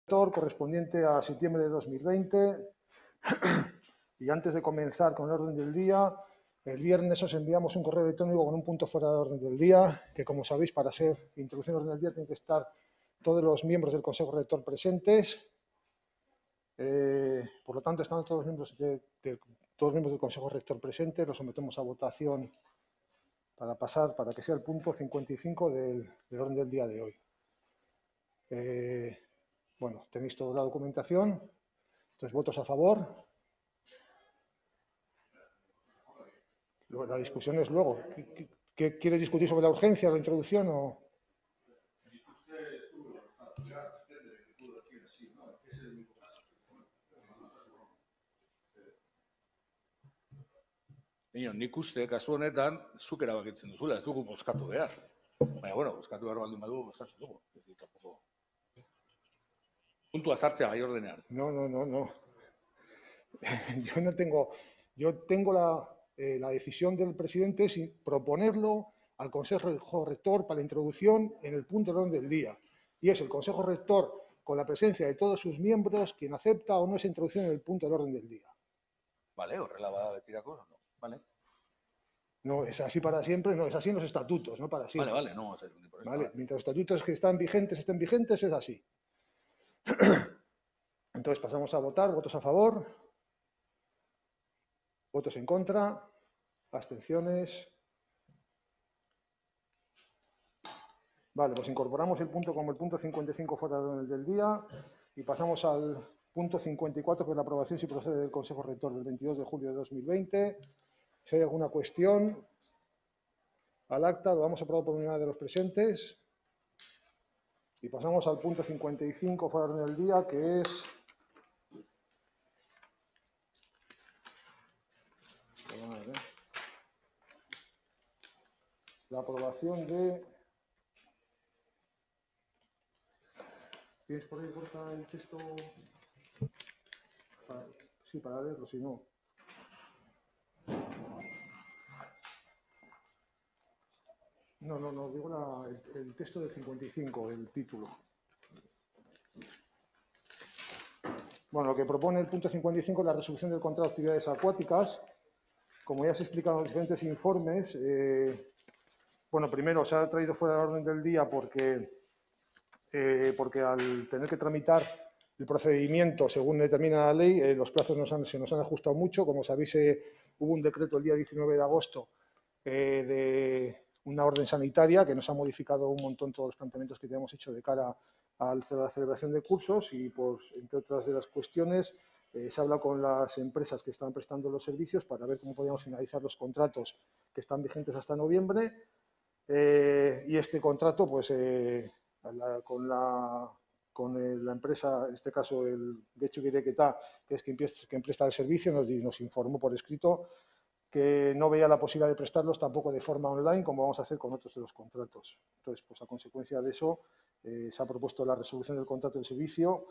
correspondiente a septiembre de 2020. Y antes de comenzar con el orden del día, el viernes os enviamos un correo electrónico con un punto fuera de orden del día, que como sabéis, para ser introducción al orden del día tienen que estar todos los miembros del Consejo Rector presentes. Por lo tanto, estando todos los miembros del Consejo Rector presentes, lo sometemos a votación para pasar, para que sea el punto 55 del orden del día de hoy. Bueno, tenéis toda la documentación. Entonces, votos a favor. La discusión es luego. ¿Qué quieres discutir sobre la urgencia, la introducción o...? Nik uste, kasu honetan, zuk erabakitzen duzula, ez dugu bozkatu behar. Baina, bueno, bozkatu behar baldin badugu, bozkatu dugu. Puntua sartzea gai ordenean. No. Yo tengo la decisión del presidente sin proponerlo al Consejo Rector para la introducción en el punto de orden del día. Y es el Consejo Rector, con la presencia de todos sus miembros, quien acepta o no esa introducción en el punto del orden del día. Vale, horrela bada betirako, no. Vale. No, es así para siempre, no, es así en los estatutos, no para siempre. Vale, no vamos a ir por esto. Vale, mientras los estatutos que estén vigentes, es así. Entonces pasamos a votar, votos a favor, votos en contra, abstenciones. Vale, pues incorporamos el punto como el punto 55 fuera del día y pasamos al punto 54, que es la aprobación si procede del Consejo Rector del 22 de julio de 2020. Si hay alguna cuestión al acta, lo damos aprobado por unanimidad de los presentes. Y pasamos al punto 55 fuera del día, que es la aprobación de... ¿Tienes por ahí corta el texto? Sí, para leerlo, si no. No, digo el texto del 55, el título. Bueno, lo que propone el punto 55 es la resolución del contrato de actividades acuáticas. Como ya se explica en los diferentes informes, bueno, primero se ha traído fuera del orden del día porque al tener que tramitar el procedimiento según determina la ley, los plazos se nos han ajustado mucho. Como sabéis, hubo un decreto el día 19 de agosto de una orden sanitaria que nos ha modificado un montón todos los planteamientos que teníamos hecho de cara a la celebración de cursos y, pues, entre otras de las cuestiones, se ha hablado con las empresas que están prestando los servicios para ver cómo podíamos finalizar los contratos que están vigentes hasta noviembre. Y este contrato, pues, con la empresa, en este caso el Getxo Ireketa, que es quien presta el servicio, nos informó por escrito que no veía la posibilidad de prestarlos tampoco de forma online, como vamos a hacer con otros de los contratos. Entonces, pues a consecuencia de eso, se ha propuesto la resolución del contrato del servicio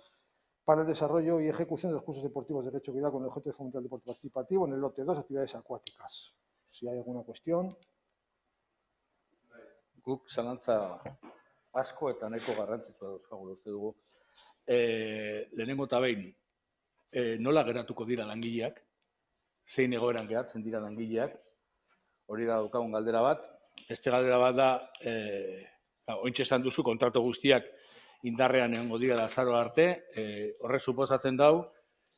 para el desarrollo y ejecución de los cursos deportivos de Getxo Ireketa con el objeto de fomentar el deporte participativo en el lote 2, actividades acuáticas. Si hay alguna cuestión. Guk zalantza asko eta nahiko garrantzitsua dauzkagu uste dugu. Lehenengo eta behin, nola geratuko dira langileak, zein egoeran geratzen dira langileak, hori da daukagun galdera bat. Beste galdera bat da, ointxe esan duzu, kontratu guztiak indarrean egongo dira azaro arte, horrek suposatzen dau,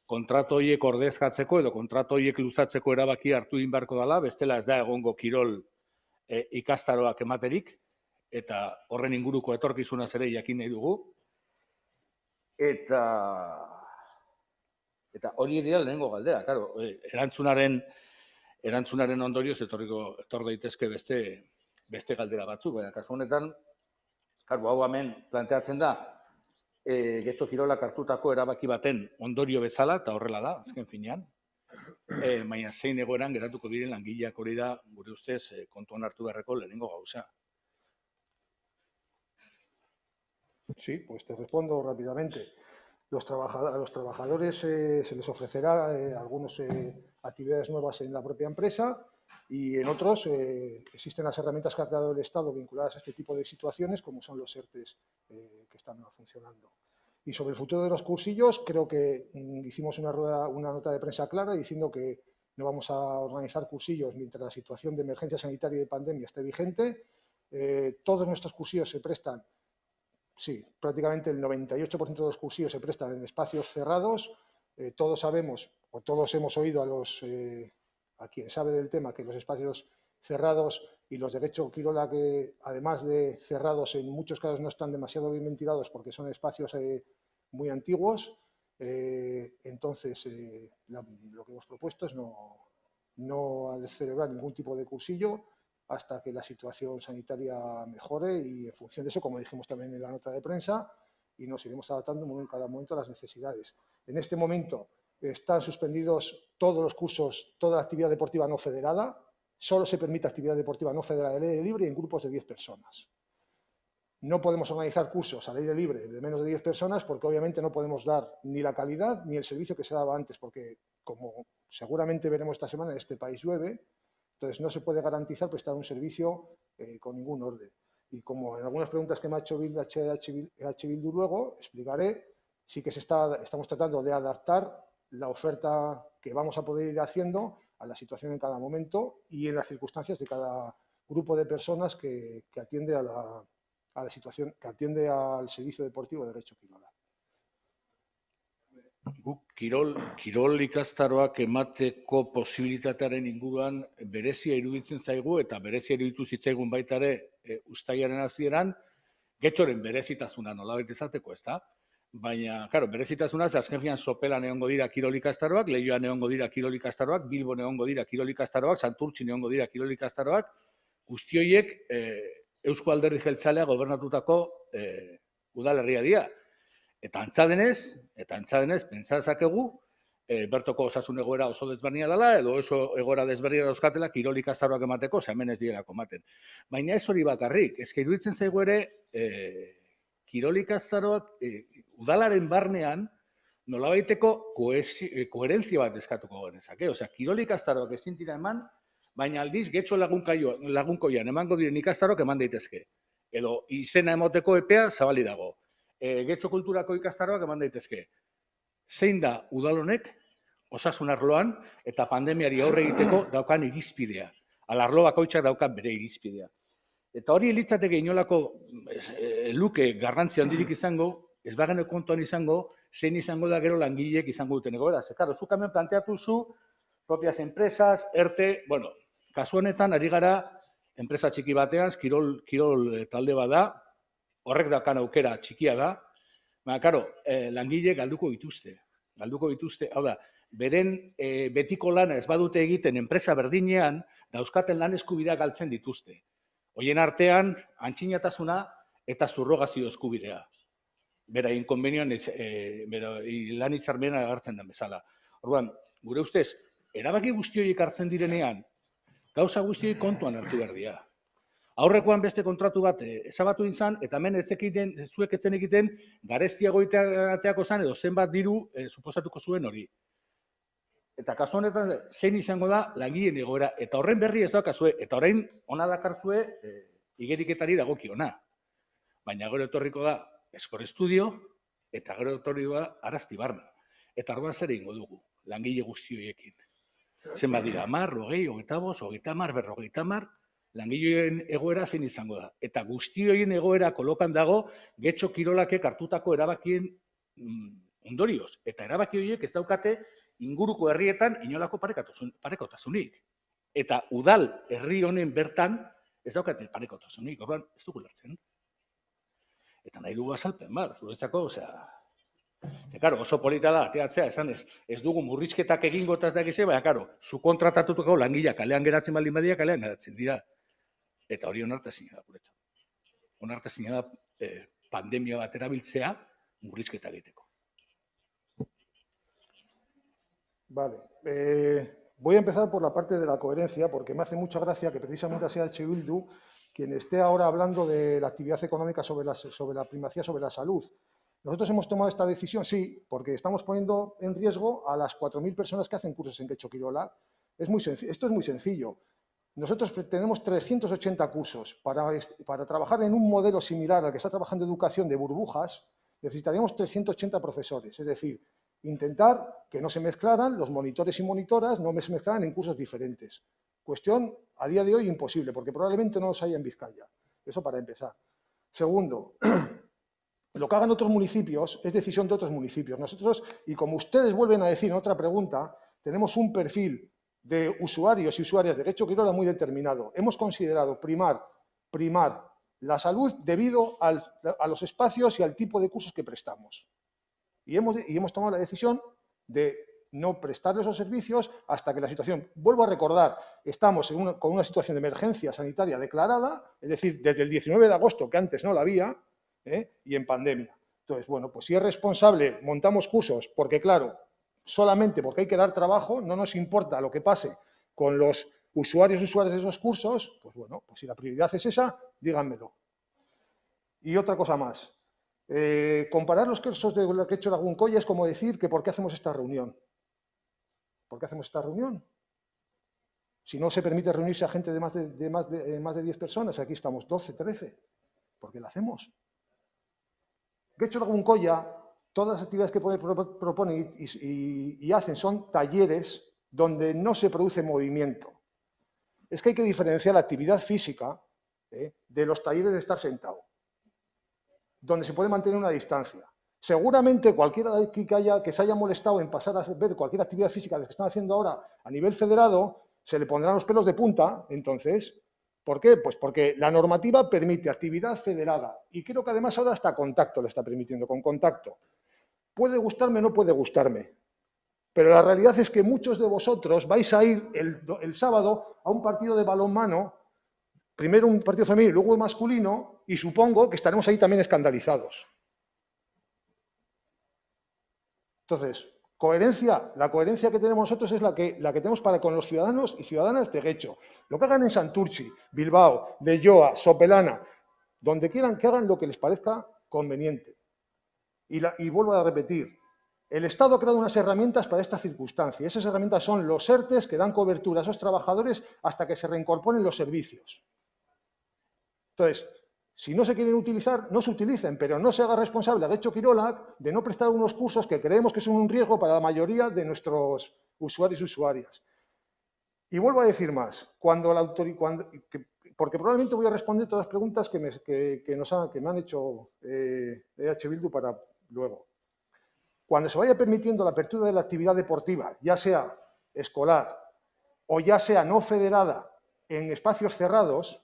kontratu horiek ordezkatzeko edo kontratu horiek luzatzeko erabaki hartu egin beharko dela, bestela ez da egongo kirol ikastaroak ematerik, eta horren inguruko etorkizunaz ere jakin nahi dugu. Eta hori dira lehenengo galdera, claro, erantzunaren ondorioz etor daitezke beste galdera batzuk, baina kasu honetan, hau hemen planteatzen da, Getxo Kirolak hartutako erabaki baten ondorio bezala, eta horrela da, azken finean, baina zein egoeran geratuko diren langileak, hori da, gure ustez, kontuan hartu beharreko lehenengo gauza. Sí, pues te respondo rápidamente. A los trabajadores se les ofrecerá algunas actividades nuevas en la propia empresa y en otros existen las herramientas que ha creado el Estado vinculadas a este tipo de situaciones, como son los ERTEs que están funcionando. Y sobre el futuro de los cursillos, creo que hicimos una nota de prensa clara diciendo que no vamos a organizar cursillos mientras la situación de emergencia sanitaria y de pandemia esté vigente. Todos nuestros cursillos se prestan, sí, prácticamente el 98% de los cursillos se prestan en espacios cerrados. Todos sabemos, o todos hemos oído a quien sabe del tema, que los espacios cerrados y los de Getxo Kirola, que además de cerrados, en muchos casos no están demasiado bien ventilados porque son espacios muy antiguos. Entonces, lo que hemos propuesto es no celebrar ningún tipo de cursillo hasta que la situación sanitaria mejore y en función de eso, como dijimos también en la nota de prensa, y nos iremos adaptando en cada momento a las necesidades. En este momento están suspendidos todos los cursos, toda la actividad deportiva no federada. Solo se permite actividad deportiva no federada al aire libre en grupos de 10 personas. No podemos organizar cursos al aire libre de menos de 10 personas porque obviamente no podemos dar ni la calidad ni el servicio que se daba antes, porque como seguramente veremos esta semana, en este país llueve, entonces no se puede garantizar prestar un servicio con ningún orden. Y como en algunas preguntas que me ha hecho Bildu luego, explicaré, sí que estamos tratando de adaptar la oferta que vamos a poder ir haciendo a la situación en cada momento y en las circunstancias de cada grupo de personas que atiende a la situación, que atiende al servicio deportivo de Getxo Kirola. Kirol ikastaroak emateko posibilitatearen inguruan berezia iruditzen zaigu, eta berezia iruditu zitzaigun baita ere uztailaren hasieran, Getxoren berezitasuna nolabait esateko, ezta? Baina, claro, berezitasuna, azken finean Sopelan egongo dira kirol ikastaroak, Leioan egongo dira kirol ikastaroak, Bilbon egongo dira kirol ikastaroak, Santurtzin egongo dira kirol ikastaroak, guzti horiek Eusko Alderdi Jeltzalea gobernatutako udalerria dira. Eta antza denez, pentsa dezakegu, bertoko osasun egoera oso desberdina dela, edo oso egoera desberdina dauzkatela kirol ikastaroak emateko, ze hemen ez direlako ematen. Baina ez hori bakarrik, ezke iruditzen zaigu ere, kirol ikastaroak udalaren barnean nolabaiteko koherentzia bat eskatuko genezake. Osea, kirol ikastaroak ezin dira eman, baina aldiz Getxo lagunkoian emango diren ikastaroak eman daitezke. Edo izena emoteko epea zabali dago. Getxo kulturako ikastaroak eman daitezke. Zein da udal honek osasun arloan eta pandemiari aurre egiteko daukan irizpidea. Arlo bakoitzak daukan bere irizpidea. Eta hori litzateke inolako luke garrantzi handirik izango, ez bagene kontuan izango, zein izango da gero langileek izango duten egoera. Ze, claro, zuk hemen planteatu zu, propias empresas, ERTE, bueno, kasu honetan ari gara enpresa txiki batean, kirol talde bat da, horrek daukan aukera txikia da, baina, claro, langileek galduko dituzte, hau da, beren betiko lana ez badute egiten enpresa berdinean, dauzkaten lan eskubideak galtzen dituzte. Hoien artean, antxinatasuna eta subrogazio eskubidea. Bera, inkonbenioan lan hitzarmenean agertzen den bezala. Orduan, gure ustez, erabaki guzti horiek hartzen direnean, gauza guzti horiek kontuan hartu behar dira. Aurrekoan beste kontratu bat ezabatu izan, eta hemen zuek etzen egiten, garestiago ateako zen, edo zenbat diru suposatuko zuen hori. Eta kasu honetan, zein izango da langileen egoera, eta horren berri ez daukazue, eta orain ona dakartzue igeriketari dagokiona. Baina gero etorriko da Eskor Estudio, eta gero etorriko da Arastibarna. Eta orduan zer egingo dugu, langile guzti horiekin. Zenbat dira, 10, 20, 25, 30, 40, langileen egoera zein izango da. Eta guzti horien egoera kolokan dago, Getxo Kirolakek hartutako erabakien ondorioz. Eta erabaki horiek ez daukate inguruko herrietan inolako parekotasunik. Eta udal herri honen bertan ez daukate parekotasunik, orduan ez dugu lertzen. Eta nahi dugu azalpen, zuretzako, oso polita da, ateatzea, esan ez dugu murrizketak egingo eta ez dakize, baina, zu kontratatutako langilea kalean geratzen baldin badia, kalean geratzen dira. Eta hori onartezina da, guretzat. Onartezina da pandemia bat erabiltzea murrizketa egiteko. Vale. Voy a empezar por la parte de la coherencia, porque me hace mucha gracia que precisamente sea H. Bildu quien esté ahora hablando de la actividad económica sobre la primacía sobre la salud. ¿Nosotros hemos tomado esta decisión? Sí, porque estamos poniendo en riesgo a las 4.000 personas que hacen cursos en Getxo Kirola. Esto es muy sencillo. Nosotros tenemos 380 cursos. Para trabajar en un modelo similar al que está trabajando educación de burbujas, necesitaríamos 380 profesores, es decir, intentar que no se mezclaran los monitores y monitoras, no se mezclaran en cursos diferentes. Cuestión a día de hoy imposible, porque probablemente no los haya en Vizcaya. Eso para empezar. Segundo, lo que hagan otros municipios es decisión de otros municipios. Nosotros, y como ustedes vuelven a decir en otra pregunta, tenemos un perfil de usuarios y usuarias de Getxo Kirola muy determinado. Hemos considerado primar la salud debido a los espacios y al tipo de cursos que prestamos. Y hemos tomado la decisión de no prestar esos servicios hasta que la situación, vuelvo a recordar, estamos con una situación de emergencia sanitaria declarada, es decir, desde el 19 de agosto, que antes no la había, y en pandemia. Entonces, bueno, pues si es responsable, montamos cursos, porque claro, solamente porque hay que dar trabajo, no nos importa lo que pase con los usuarios y usuarias de esos cursos, pues bueno, pues si la prioridad es esa, díganmelo. Y otra cosa más. Comparar los cursos de lo que ha hecho Laguncoya es como decir que ¿por qué hacemos esta reunión? ¿Por qué hacemos esta reunión? Si no se permite reunirse a gente de más de 10 personas, aquí estamos 12, 13. ¿Por qué la hacemos? Getxo Laguncoya, todas las actividades que proponen y hacen son talleres donde no se produce movimiento. Es que hay que diferenciar la actividad física de los talleres de estar sentado, donde se puede mantener una distancia. Seguramente cualquiera de aquí que se haya molestado en pasar a ver cualquier actividad física de las que están haciendo ahora a nivel federado, se le pondrán los pelos de punta, entonces. ¿Por qué? Pues porque la normativa permite actividad federada y creo que además ahora hasta contacto le está permitiendo, con contacto. Puede gustarme o no puede gustarme, pero la realidad es que muchos de vosotros vais a ir el sábado a un partido de balonmano, primero un partido femenino y luego masculino, y supongo que estaremos ahí también escandalizados. Entonces, coherencia, la coherencia que tenemos nosotros es la que tenemos para con los ciudadanos y ciudadanas de Getxo. Lo que hagan en Santurtzi, Bilbao, Leioa, Sopelana, donde quieran que hagan lo que les parezca conveniente. Y vuelvo a repetir, el Estado ha creado unas herramientas para esta circunstancia. Esas herramientas son los ERTEs que dan cobertura a esos trabajadores hasta que se reincorporen los servicios. Entonces, si no se quieren utilizar, no se utilicen, pero no se haga responsable a Getxo Kirola de no prestar unos cursos que creemos que son un riesgo para la mayoría de nuestros usuarios y usuarias. Y vuelvo a decir más, porque probablemente voy a responder todas las preguntas que me han hecho EH Bildu para luego. Cuando se vaya permitiendo la apertura de la actividad deportiva, ya sea escolar o ya sea no federada en espacios cerrados,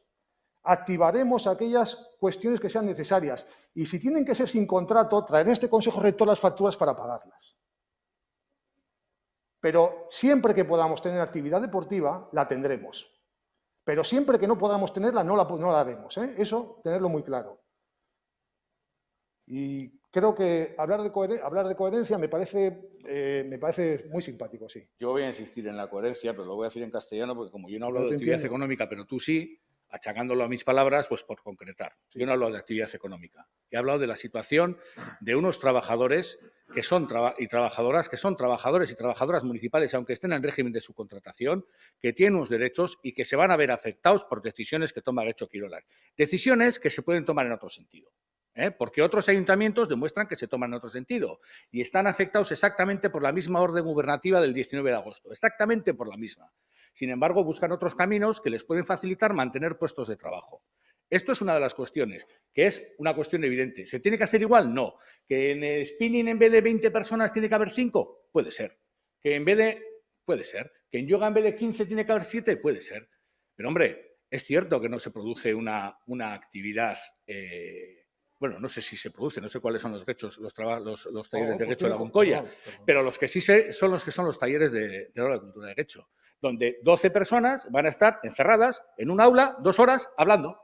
activaremos aquellas cuestiones que sean necesarias. Y si tienen que ser sin contrato, traeré a este Consejo Rector las facturas para pagarlas. Pero siempre que podamos tener actividad deportiva, la tendremos. Pero siempre que no podamos tenerla, no la haremos. Eso, tenerlo muy claro. Y creo que hablar de coherencia me parece muy simpático, sí. Yo voy a insistir en la coherencia, pero lo voy a decir en castellano, porque como yo no hablo de actividad económica, pero tú sí, achacándolo a mis palabras, pues por concretar. Sí. Yo no he hablado de actividad económica. He hablado de la situación de unos trabajadores que son trabajadoras que son trabajadores y trabajadoras municipales, aunque estén en régimen de subcontratación, que tienen unos derechos y que se van a ver afectados por decisiones que toma Getxo Kirola. Decisiones que se pueden tomar en otro sentido. Porque otros ayuntamientos demuestran que se toman en otro sentido y están afectados exactamente por la misma orden gubernativa del 19 de agosto, exactamente por la misma. Sin embargo, buscan otros caminos que les pueden facilitar mantener puestos de trabajo. Esto es una de las cuestiones, que es una cuestión evidente. ¿Se tiene que hacer igual? No. ¿Que en spinning en vez de 20 personas tiene que haber 5? Puede ser. Puede ser. ¿Que en yoga en vez de 15 tiene que haber 7? Puede ser. Pero, hombre, es cierto que no se produce una actividad... bueno, no sé si se produce, no sé cuáles son los talleres de Getxo Laguncoya, pero los que sí sé son los talleres de la cultura de Getxo, donde 12 personas van a estar encerradas en un aula 2 horas hablando.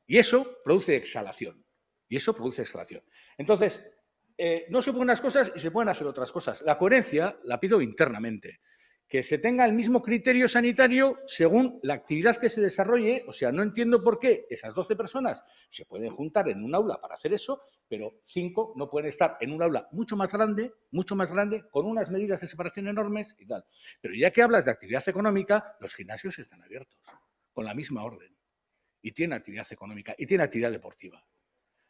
Y eso produce exhalación. Entonces, no se pueden unas cosas y se pueden hacer otras cosas. La coherencia la pido internamente. Que se tenga el mismo criterio sanitario según la actividad que se desarrolle. O sea, no entiendo por qué esas 12 personas se pueden juntar en un aula para hacer eso, pero 5 no pueden estar en un aula mucho más grande, con unas medidas de separación enormes y tal. Pero ya que hablas de actividad económica, los gimnasios están abiertos, con la misma orden. Y tienen actividad económica y tienen actividad deportiva.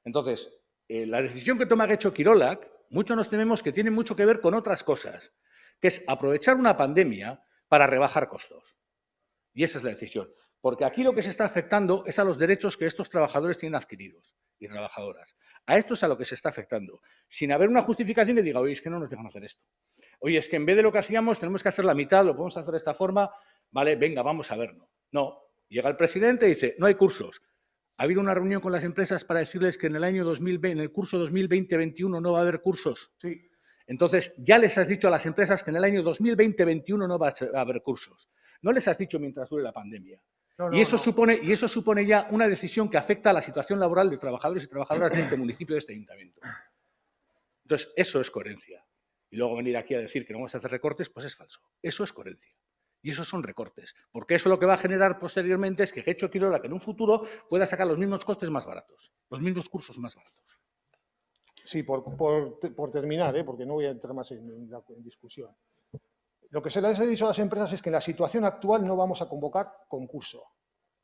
Entonces, la decisión que toma Getxo Kirolak, muchos nos tememos que tiene mucho que ver con otras cosas, que es aprovechar una pandemia para rebajar costos. Y esa es la decisión. Porque aquí lo que se está afectando es a los derechos que estos trabajadores tienen adquiridos y trabajadoras. A esto es a lo que se está afectando, sin haber una justificación que diga, oye, es que no nos dejan hacer esto. Oye, es que en vez de lo que hacíamos tenemos que hacer la mitad, lo podemos hacer de esta forma, vale, venga, vamos a verlo. No, llega el presidente y dice, no hay cursos. Ha habido una reunión con las empresas para decirles que en el año 2020, en el curso 2020-21 no va a haber cursos. Sí. Entonces, ya les has dicho a las empresas que en el año 2020-21 no va a haber cursos. No les has dicho mientras dure la pandemia. Y eso supone ya una decisión que afecta a la situación laboral de trabajadores y trabajadoras de este municipio, de este ayuntamiento. Entonces, eso es coherencia. Y luego venir aquí a decir que no vamos a hacer recortes, pues es falso. Eso es coherencia. Y esos son recortes. Porque eso lo que va a generar posteriormente es que Getxo Kirolak en un futuro pueda sacar los mismos costes más baratos, los mismos cursos más baratos. Sí, por terminar, porque no voy a entrar más en discusión. Lo que se les ha dicho a las empresas es que en la situación actual no vamos a convocar concurso.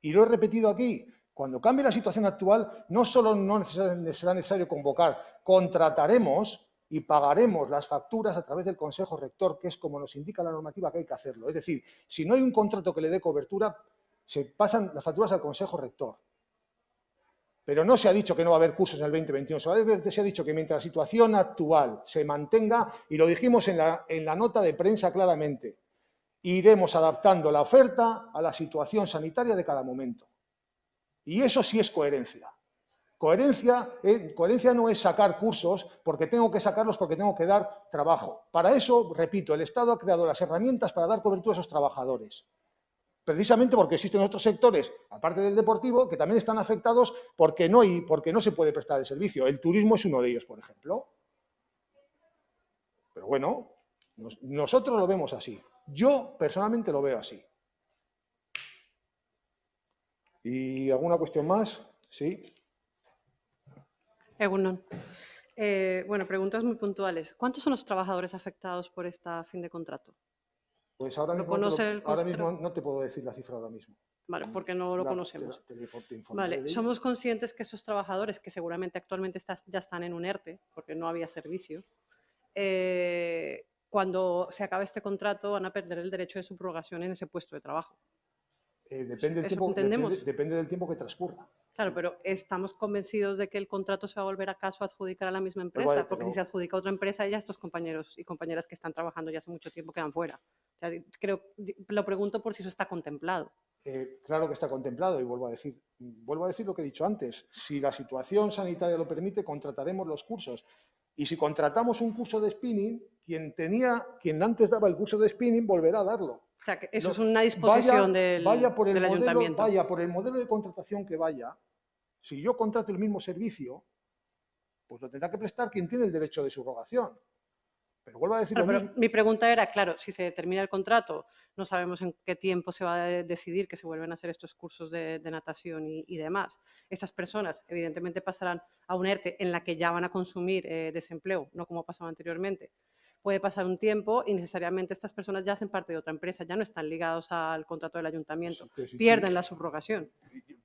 Y lo he repetido aquí, cuando cambie la situación actual, no solo no será necesario convocar, contrataremos y pagaremos las facturas a través del Consejo Rector, que es como nos indica la normativa que hay que hacerlo. Es decir, si no hay un contrato que le dé cobertura, se pasan las facturas al Consejo Rector. Pero no se ha dicho que no va a haber cursos en el 2021, se ha dicho que mientras la situación actual se mantenga, y lo dijimos en la nota de prensa claramente, iremos adaptando la oferta a la situación sanitaria de cada momento. Y eso sí es coherencia. Coherencia no es sacar cursos porque tengo que sacarlos porque tengo que dar trabajo. Para eso, repito, el Estado ha creado las herramientas para dar cobertura a esos trabajadores. Precisamente porque existen otros sectores, aparte del deportivo, que también están afectados porque no se puede prestar el servicio. El turismo es uno de ellos, por ejemplo. Pero bueno, nosotros lo vemos así. Yo personalmente lo veo así. ¿Y alguna cuestión más? Sí. Egunon. Bueno, preguntas muy puntuales. ¿Cuántos son los trabajadores afectados por esta fin de contrato? Pues ahora mismo no te puedo decir la cifra ahora mismo. Vale, porque no lo conocemos. Vale, somos conscientes que estos trabajadores, que seguramente actualmente ya están en un ERTE, porque no había servicio, cuando se acabe este contrato van a perder el derecho de subrogación en ese puesto de trabajo. Depende del tiempo que transcurra. Claro, pero ¿estamos convencidos de que el contrato se va a volver acaso a adjudicar a la misma empresa? Porque si se adjudica a otra empresa, ya estos compañeros y compañeras que están trabajando ya hace mucho tiempo quedan fuera. O sea, lo pregunto por si eso está contemplado. Claro que está contemplado y vuelvo a decir lo que he dicho antes. Si la situación sanitaria lo permite, contrataremos los cursos. Y si contratamos un curso de spinning, quien antes daba el curso de spinning volverá a darlo. O sea, que eso es una disposición del ayuntamiento. Vaya por el modelo de contratación que vaya, si yo contrato el mismo servicio, pues lo tendrá que prestar quien tiene el derecho de subrogación. Pero vuelvo a decir lo mismo. Mi pregunta era, claro, si se termina el contrato, no sabemos en qué tiempo se va a decidir que se vuelven a hacer estos cursos de natación y demás. Estas personas, evidentemente, pasarán a un ERTE en la que ya van a consumir desempleo, no como pasaba anteriormente. Puede pasar un tiempo y necesariamente estas personas ya hacen parte de otra empresa, ya no están ligados al contrato del ayuntamiento, pierden la subrogación.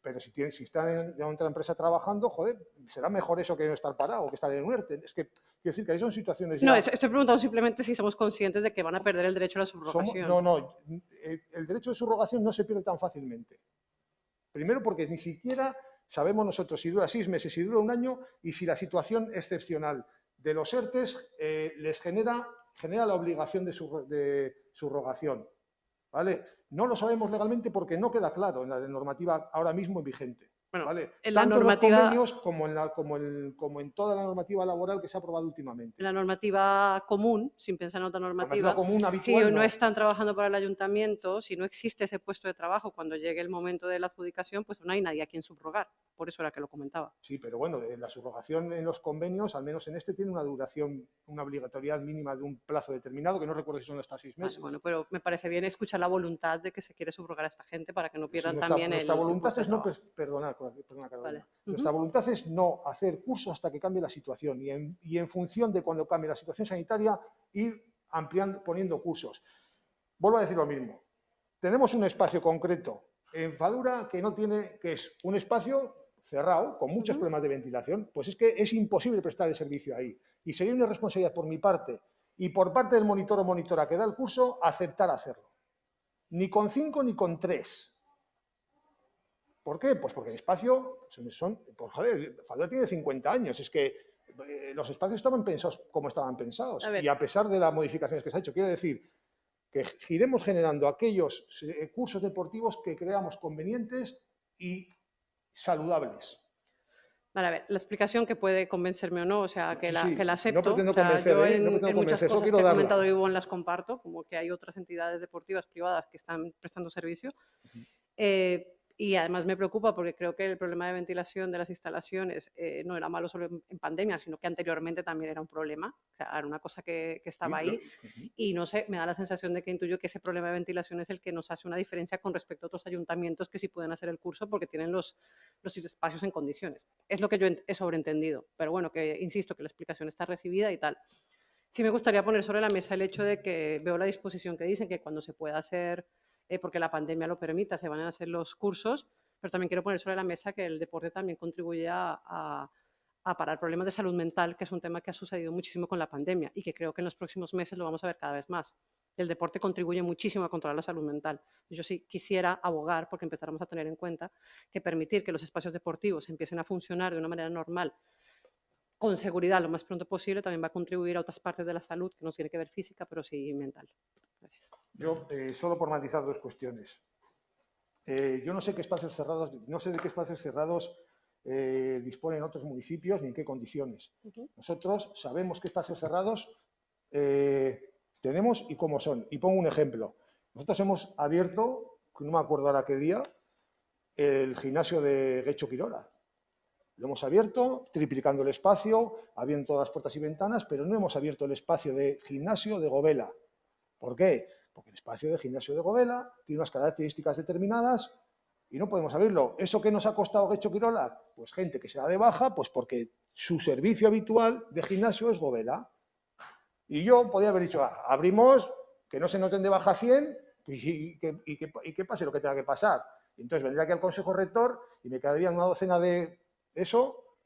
Pero si están en otra empresa trabajando, joder, será mejor eso que no estar parado, que estar en un ERTE. Es que, quiero decir que ahí son situaciones ya... No, estoy preguntando simplemente si somos conscientes de que van a perder el derecho a la subrogación. No, el derecho de subrogación no se pierde tan fácilmente. Primero porque ni siquiera sabemos nosotros si dura 6 meses, si dura un año y si la situación excepcional de los ERTES les genera la obligación de subrogación. ¿Vale? No lo sabemos legalmente porque no queda claro en la normativa ahora mismo vigente. Bueno, ¿vale? en la Tanto normativa, en los convenios como en toda la normativa laboral que se ha aprobado últimamente. En la normativa común, sin pensar en otra normativa, común, habitual, si no están trabajando para el ayuntamiento, si no existe ese puesto de trabajo cuando llegue el momento de la adjudicación, pues no hay nadie a quien subrogar. Por eso era que lo comentaba. Sí, pero bueno, la subrogación en los convenios, al menos en este, tiene una duración, una obligatoriedad mínima de un plazo determinado, que no recuerdo si son hasta 6 meses. Bueno, pero me parece bien escuchar la voluntad de que se quiere subrogar a esta gente para que no pierdan sí, también nuestra voluntad el es no, perdona, Carolina. Vale. Nuestra voluntad es no hacer curso hasta que cambie la situación y en función de cuando cambie la situación sanitaria ir ampliando, poniendo cursos. Vuelvo a decir lo mismo. Tenemos un espacio concreto en Fadura que es un espacio cerrado, con muchos problemas de ventilación, pues es que es imposible prestar el servicio ahí. Y sería una responsabilidad por mi parte y por parte del monitor o monitora que da el curso, aceptar hacerlo. Ni con 5 ni con 3. ¿Por qué? Pues porque el espacio, pues joder, Fadua tiene 50 años, es que los espacios estaban pensados como estaban pensados. Y a pesar de las modificaciones que se ha hecho, quiero decir que iremos generando aquellos cursos deportivos que creamos convenientes y saludables. Vale, a ver, la explicación que puede convencerme o no, o sea, que la acepto. No pretendo convencer, yo en muchas cosas que he comentado Ivonne las comparto, como que hay otras entidades deportivas privadas que están prestando servicio. Y además me preocupa porque creo que el problema de ventilación de las instalaciones no era malo solo en pandemia, sino que anteriormente también era un problema. O sea, era una cosa que estaba ahí. Y no sé, me da la sensación de que intuyo que ese problema de ventilación es el que nos hace una diferencia con respecto a otros ayuntamientos que sí pueden hacer el curso porque tienen los espacios en condiciones. Es lo que yo he sobreentendido. Pero bueno, que insisto, que la explicación está recibida y tal. Sí me gustaría poner sobre la mesa el hecho de que veo la disposición que dicen que cuando se pueda hacer, porque la pandemia lo permita, se van a hacer los cursos, pero también quiero poner sobre la mesa que el deporte también contribuye a parar problemas de salud mental, que es un tema que ha sucedido muchísimo con la pandemia y que creo que en los próximos meses lo vamos a ver cada vez más. El deporte contribuye muchísimo a controlar la salud mental. Yo sí quisiera abogar porque empezáramos a tener en cuenta que permitir que los espacios deportivos empiecen a funcionar de una manera normal, con seguridad lo más pronto posible, también va a contribuir a otras partes de la salud que no tiene que ver física, pero sí mental. Gracias. Yo, solo por matizar dos cuestiones. Yo no sé qué espacios cerrados, no sé de qué espacios cerrados disponen otros municipios ni en qué condiciones. Nosotros sabemos qué espacios cerrados tenemos y cómo son. Y pongo un ejemplo. Nosotros hemos abierto, no me acuerdo ahora qué día, el gimnasio de Getxo Quirola. Lo hemos abierto, triplicando el espacio, abriendo todas las puertas y ventanas, pero no hemos abierto el espacio de gimnasio de Govela. ¿Por qué? Porque el espacio de gimnasio de Govela tiene unas características determinadas y no podemos abrirlo. ¿Eso qué nos ha costado Getxo Quirola? Pues gente que se da de baja, pues porque su servicio habitual de gimnasio es Govela. Y yo podía haber dicho, abrimos, que no se noten de baja 100 y que pase lo que tenga que pasar. Y entonces vendría aquí al Consejo Rector y me quedaría una docena de eso,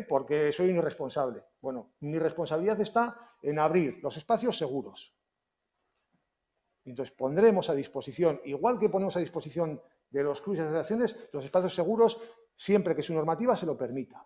porque soy un irresponsable. Bueno, mi responsabilidad está en abrir los espacios seguros. Entonces pondremos a disposición, igual que ponemos a disposición de los clubes y asociaciones, los espacios seguros siempre que su normativa se lo permita.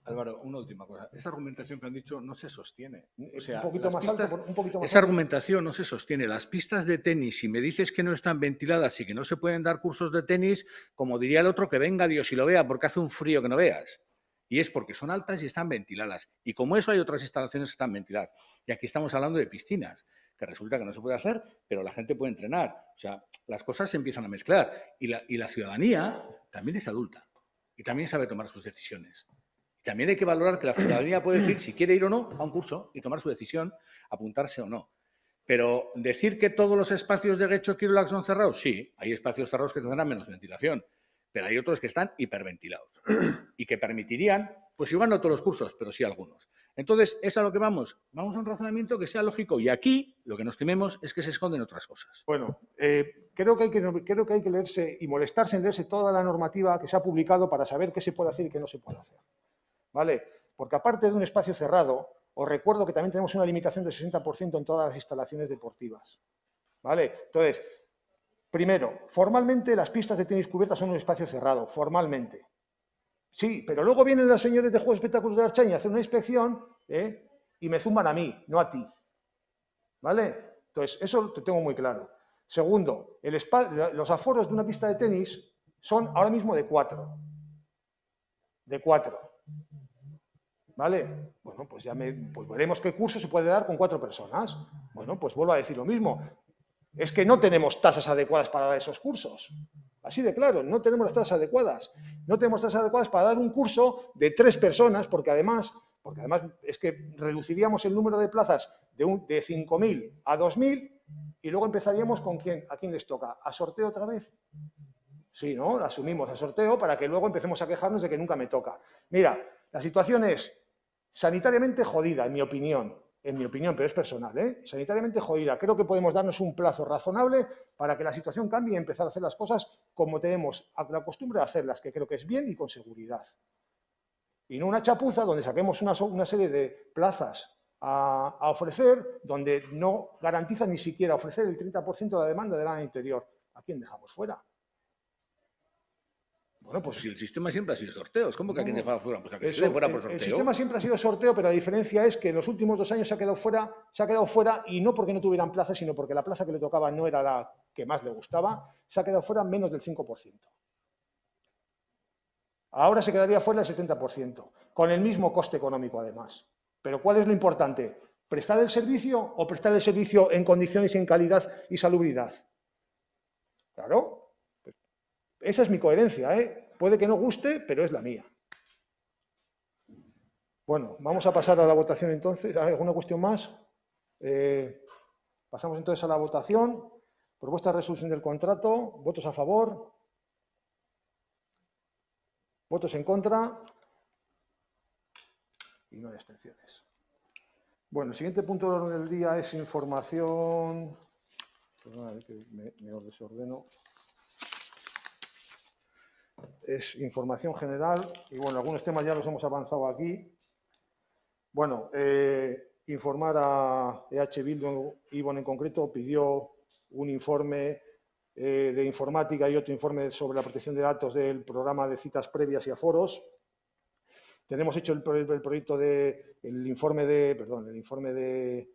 Álvaro, una última cosa. Esa argumentación que han dicho no se sostiene. O sea, un poquito más alto. Esa argumentación no se sostiene. Las pistas de tenis, si me dices que no están ventiladas y que no se pueden dar cursos de tenis, como diría el otro, que venga Dios y lo vea, porque hace un frío que no veas. Y es porque son altas y están ventiladas. Y como eso hay otras instalaciones que están ventiladas. Y aquí estamos hablando de piscinas, que resulta que no se puede hacer, pero la gente puede entrenar. O sea, las cosas se empiezan a mezclar. Y la ciudadanía también es adulta y también sabe tomar sus decisiones. También hay que valorar que la ciudadanía puede decir si quiere ir o no a un curso y tomar su decisión, apuntarse o no. Pero decir que todos los espacios de Getxo Quirola son cerrados, sí, hay espacios cerrados que tendrán menos ventilación, pero hay otros que están hiperventilados y que permitirían, pues igual no todos los cursos, pero sí algunos. Entonces, es a lo que vamos. Vamos a un razonamiento que sea lógico y aquí lo que nos tememos es que se esconden otras cosas. Bueno, creo que hay que leerse y molestarse en leerse toda la normativa que se ha publicado para saber qué se puede hacer y qué no se puede hacer. ¿Vale? Porque aparte de un espacio cerrado, os recuerdo que también tenemos una limitación del 60% en todas las instalaciones deportivas. ¿Vale? Entonces, primero, formalmente las pistas de tenis cubiertas son un espacio cerrado, formalmente. Sí, pero luego vienen los señores de Juegos Espectáculos de Archaña a hacer una inspección y me zumban a mí, no a ti. ¿Vale? Entonces, eso lo tengo muy claro. Segundo, los aforos de una pista de tenis son ahora mismo de 4. De 4. ¿Vale? Bueno, pues pues veremos qué curso se puede dar con 4 personas. Bueno, pues vuelvo a decir lo mismo. Es que no tenemos tasas adecuadas para dar esos cursos. Así de claro, no tenemos las tasas adecuadas. No tenemos tasas adecuadas para dar un curso de 3 personas, porque además es que reduciríamos el número de plazas de 5.000 a 2.000 y luego empezaríamos con quién, a quién les toca. ¿A sorteo otra vez? Sí, ¿no? Asumimos a sorteo para que luego empecemos a quejarnos de que nunca me toca. Mira, la situación es sanitariamente jodida, en mi opinión. en mi opinión, pero es personal, sanitariamente jodida. Creo que podemos darnos un plazo razonable para que la situación cambie y empezar a hacer las cosas como tenemos la costumbre de hacerlas, que creo que es bien y con seguridad. Y no una chapuza donde saquemos una serie de plazas a ofrecer, donde no garantiza ni siquiera ofrecer el 30% de la demanda del año anterior. ¿A quién dejamos fuera? Bueno, pues si el sistema siempre ha sido sorteos, ¿cómo que a quién dejaba fuera? Pues a que se eso, quede fuera por sorteo. El sistema siempre ha sido sorteo, pero la diferencia es que en los últimos 2 años se ha quedado fuera y no porque no tuvieran plaza, sino porque la plaza que le tocaba no era la que más le gustaba, se ha quedado fuera menos del 5%. Ahora se quedaría fuera el 70%, con el mismo coste económico además. Pero ¿cuál es lo importante? ¿Prestar el servicio o prestar el servicio en condiciones y en calidad y salubridad? Claro, pues esa es mi coherencia, Puede que no guste, pero es la mía. Bueno, vamos a pasar a la votación entonces. ¿Hay alguna cuestión más? Pasamos entonces a la votación. Propuesta de resolución del contrato. ¿Votos a favor? ¿Votos en contra? Y no hay abstenciones. Bueno, el siguiente punto del orden del día es información... Perdona, que me desordeno. Es información general y, bueno, algunos temas ya los hemos avanzado aquí. Bueno, informar a EH Bildu, Ivonne en concreto, pidió un informe de informática y otro informe sobre la protección de datos del programa de citas previas y aforos. Tenemos hecho el proyecto el informe de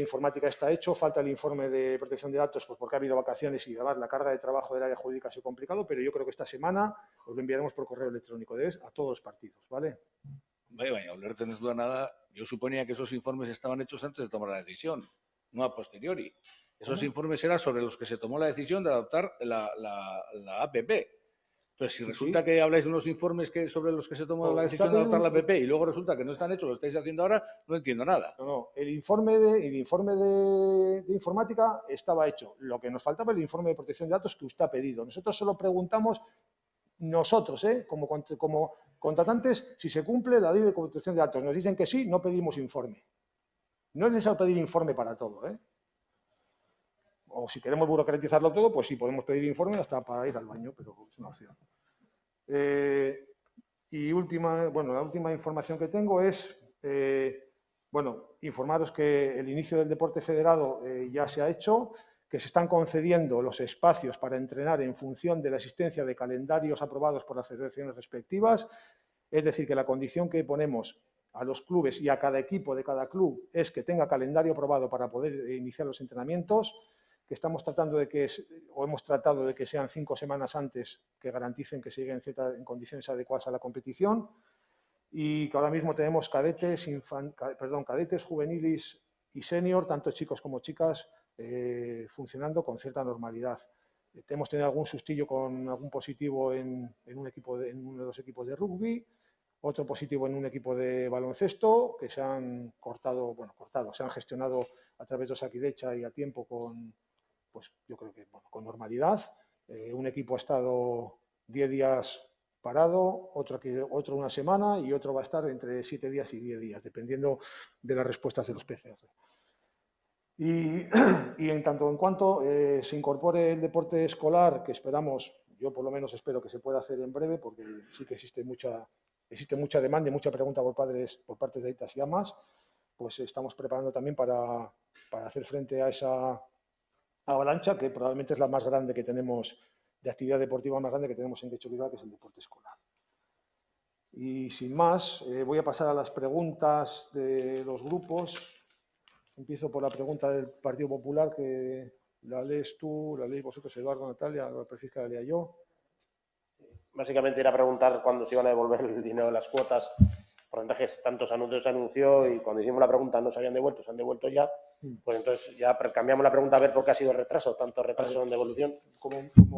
informática está hecho, falta el informe de protección de datos pues porque ha habido vacaciones y además la carga de trabajo del área jurídica ha sido complicado, pero yo creo que esta semana os lo enviaremos por correo electrónico a todos los partidos, ¿vale? Baina, ulertzen ez duda nada, yo suponía que esos informes estaban hechos antes de tomar la decisión, no a posteriori. Esos informes eran sobre los que se tomó la decisión de adoptar la APP. Entonces, si resulta que habláis de unos informes sobre los que se tomó la decisión de adoptar la APP y luego resulta que no están hechos, lo estáis haciendo ahora, no entiendo nada. No, el informe de informática estaba hecho. Lo que nos faltaba es el informe de protección de datos que usted ha pedido. Nosotros solo preguntamos, como contratantes, si se cumple la ley de protección de datos. Nos dicen que sí, no pedimos informe. No es necesario pedir informe para todo, O si queremos burocratizarlo todo, pues sí, podemos pedir informe hasta para ir al baño, pero es una opción. Y la última información que tengo es, informaros que el inicio del deporte federado ya se ha hecho, que se están concediendo los espacios para entrenar en función de la existencia de calendarios aprobados por las federaciones respectivas. Es decir, que la condición que ponemos a los clubes y a cada equipo de cada club es que tenga calendario aprobado para poder iniciar los entrenamientos, que estamos tratando hemos tratado de que sean 5 semanas antes, que garanticen que se lleguen en condiciones adecuadas a la competición, y que ahora mismo tenemos cadetes, juveniles y senior, tanto chicos como chicas, funcionando con cierta normalidad. Hemos tenido algún sustillo con algún positivo en uno de los equipos de rugby, otro positivo en un equipo de baloncesto, que se han se han gestionado a través de Osakidecha y a tiempo yo creo que con normalidad. Un equipo ha estado 10 días parado, otro una semana y otro va a estar entre 7 días y 10 días, dependiendo de las respuestas de los PCR. Y en tanto en cuanto se incorpore el deporte escolar, que esperamos, yo por lo menos espero que se pueda hacer en breve, porque sí que existe mucha demanda y mucha pregunta por parte de Aitas y Amas, pues estamos preparando también para hacer frente a esa avalancha, que probablemente es la más grande que tenemos, de actividad deportiva más grande que tenemos en Getxo Bilbao, que es el deporte escolar. Y sin más, voy a pasar a las preguntas de los grupos. Empiezo por la pregunta del Partido Popular, que la lees tú, la leéis vosotros, Eduardo, Natalia, la prefiero que la lea yo. Básicamente era preguntar cuándo se iban a devolver el dinero de las cuotas, porcentajes, tantos anuncios se anunció y cuando hicimos la pregunta no se habían devuelto, se han devuelto ya. Pues entonces ya cambiamos la pregunta a ver por qué ha sido retraso, tanto retraso en devolución,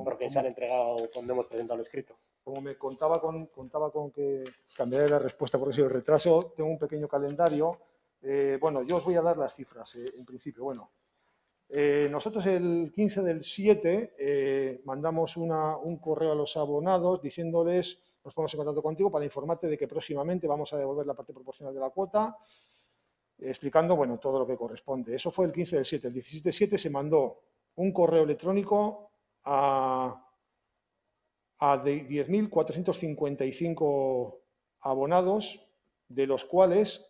porque se han entregado cuando hemos presentado el escrito. Como me contaba con que cambiaré la respuesta porque ha sido el retraso, tengo un pequeño calendario. Yo os voy a dar las cifras en principio. Nosotros el 15 del 7 mandamos un correo a los abonados diciéndoles, nos ponemos en contacto contigo para informarte de que próximamente vamos a devolver la parte proporcional de la cuota. explicando, bueno, todo lo que corresponde. Eso fue el 15 del 7. El 17 del 7 se mandó un correo electrónico a 10.455 abonados, de los cuales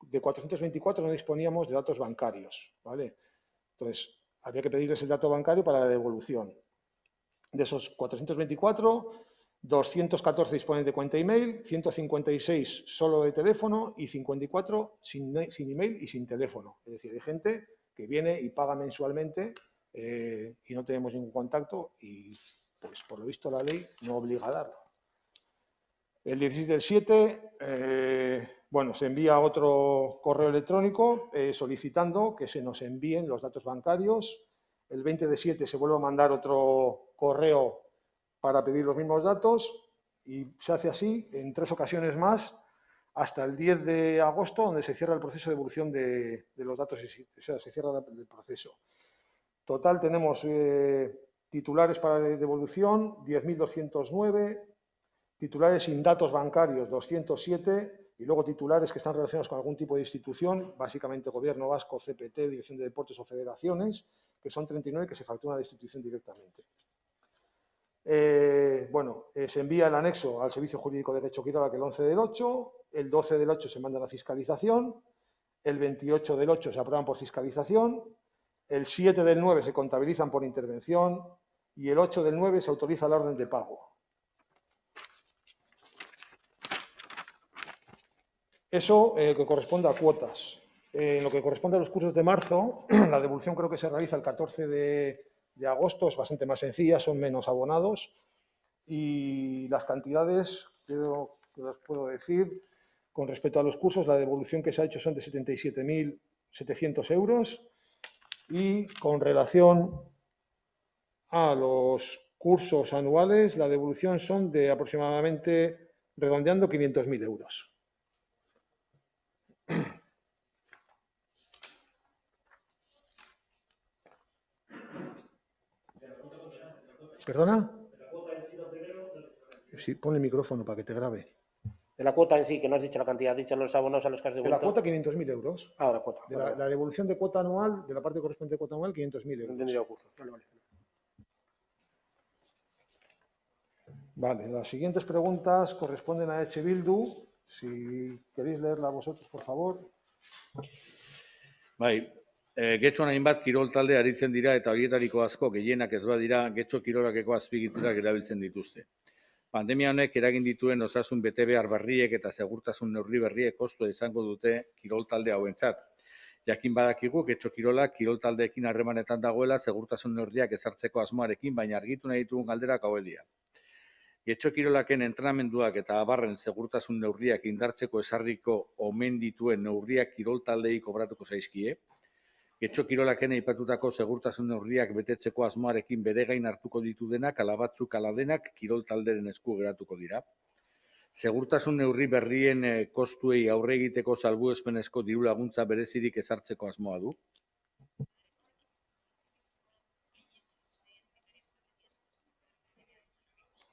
de 424 no disponíamos de datos bancarios, ¿vale? Entonces, había que pedirles el dato bancario para la devolución. De esos 424, 214 disponen de cuenta email, 156 solo de teléfono y 54 sin email y sin teléfono. Es decir, hay gente que viene y paga mensualmente y no tenemos ningún contacto y, pues, por lo visto, la ley no obliga a darlo. El 16 del 7, bueno, se envía otro correo electrónico solicitando que se nos envíen los datos bancarios. El 20 del 7 se vuelve a mandar otro correo para pedir los mismos datos y se hace así en 3 ocasiones más hasta el 10 de agosto, donde se cierra el proceso de devolución de los datos, o sea, se cierra el proceso. Total, tenemos titulares para devolución 10.209, titulares sin datos bancarios 207 y luego titulares que están relacionados con algún tipo de institución, básicamente Gobierno Vasco, CPT, Dirección de Deportes o Federaciones, que son 39 que se facturan a la institución directamente. Se envía el anexo al Servicio Jurídico de Getxo Kirola el 11 del 8, el 12 del 8 se manda la fiscalización, el 28 del 8 se aprueban por fiscalización, el 7 del 9 se contabilizan por intervención y el 8 del 9 se autoriza la orden de pago. Eso que corresponde a cuotas. En lo que corresponde a los cursos de marzo, la devolución creo que se realiza el 14 de agosto, es bastante más sencilla, son menos abonados y las cantidades, creo que las puedo decir, con respecto a los cursos, la devolución que se ha hecho son de 77.700 euros y con relación a los cursos anuales, la devolución son de aproximadamente, redondeando, 500.000 euros. ¿Perdona? Sí, pon el micrófono para que te grabe. De la cuota en sí, que no has dicho la cantidad, has dicho los abonos a los que has De devuelto. la cuota, 500.000 euros. Ah, la cuota. De la devolución de cuota anual, de la parte correspondiente de cuota anual, 500.000 euros. Entendido cursos. Vale. Vale, las siguientes preguntas corresponden a H. Bildu. Si queréis leerla vosotros, por favor. Bai, Getxoan hainbat kirol talde aritzen dira eta horietariko asko gehienak ez badira Getxo kirolakeko azpigiturak erabiltzen dituzte. Pandemia honek eragin dituen osasun betebehar berriek eta segurtasun neurri berriek kostua izango dute kirol talde hauentzat. Jakin badakigu Getxo kirolak kirol taldeekin harremanetan dagoela segurtasun neurriak ezartzeko asmoarekin, baina argitu nahi ditugun galderak hauek dira. Getxo kirolaken entrenamenduak eta abarren segurtasun neurriak indartzeko esarriko omen dituen neurriak kirol taldeei kobratuko zaizkie. Getxo kirolaken aipatutako segurtasun neurriak betetzeko asmoarekin bere gain hartuko ditu denak ala batzuk ala denak kirol talderen esku geratuko dira. Segurtasun neurri berrien kostuei aurre egiteko salbuespenezko diru laguntza berezirik ezartzeko asmoa du.